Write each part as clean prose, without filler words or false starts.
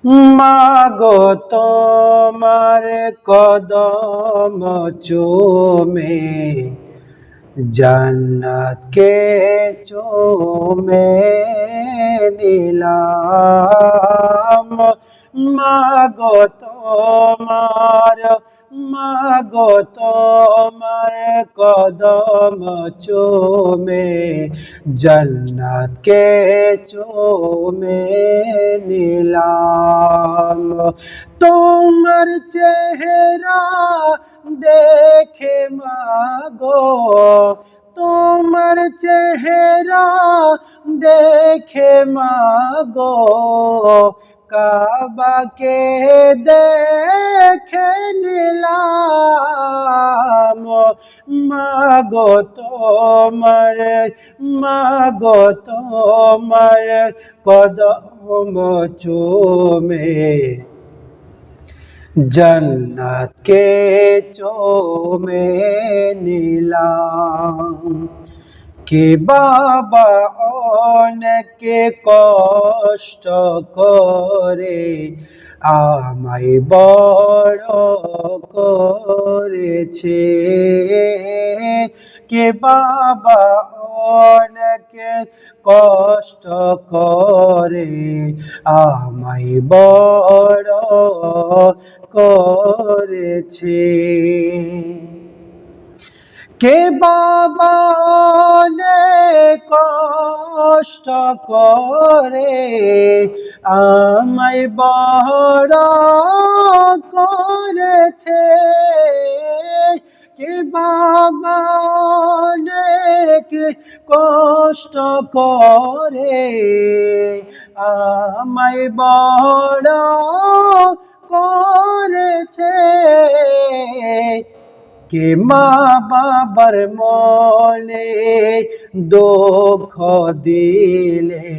মাগো তোমার কদম চুমে জান্নাত কে চুমে নিলাম। মাগো তোমার মাগো তোমার কদম চুমে জান্নাত কে চুমে নিলাম। তোমার চেহারা দেখে মাগো, তোমার চেহারা দেখে মাগো কাবাকে দেখে নিলাম। মাগো তোমার মাগো তোমার কদম চুমে জান্নাত কে চুমে নিলাম। কে বাবা অনেক কষ্ট করে আমায় বড় করেছে। কে বাবা অনেক কষ্ট করে আমায় বড় করেছে। কে বাবা অনেক কষ্ট করে আমায় বড় করেছে। কে বাবা অনেক কষ্ট করে আমায় বড় করেছে। কে মা বাবার মনে দুঃখ দিলে,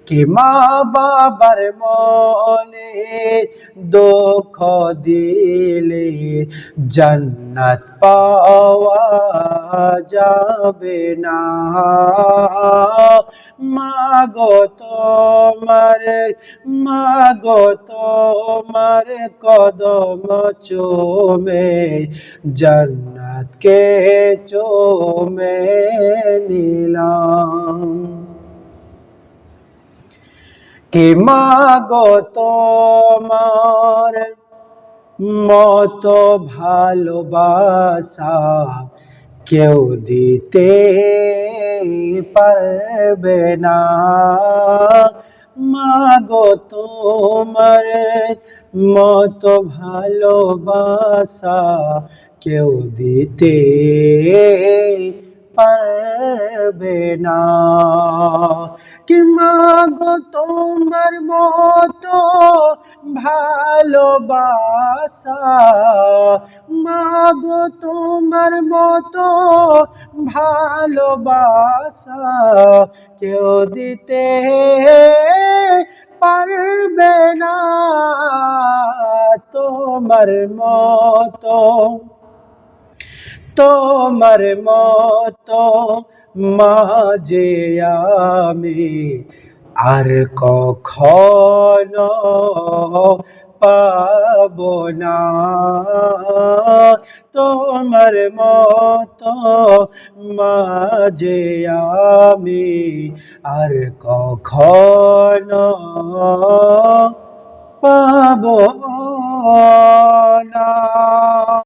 কে মা বাবার মনে দুঃখ দিলে জান্নাত পাওয়া যাবে না। মাগো তোমার মাগো তোমার কদম চুমে জান্নাত কে চুমে নিলাম। কে মাগো তোমার মতো ভালোবাসা কেউ দিতে পারবে না। মাগো তোমার মতো ভালোবাসা কেউ দিতে পারবে না। কি মাগো তোমার মতো ভালোবাসা, মাগো তোমার মতো ভালোবাসা কেউ দিতে পারবে না। তোমার মতো তোমার মতো মাঝে আমি আর কখনো পাবো না। তোমার মতো মাঝে আমি আর কখনো পাবো না।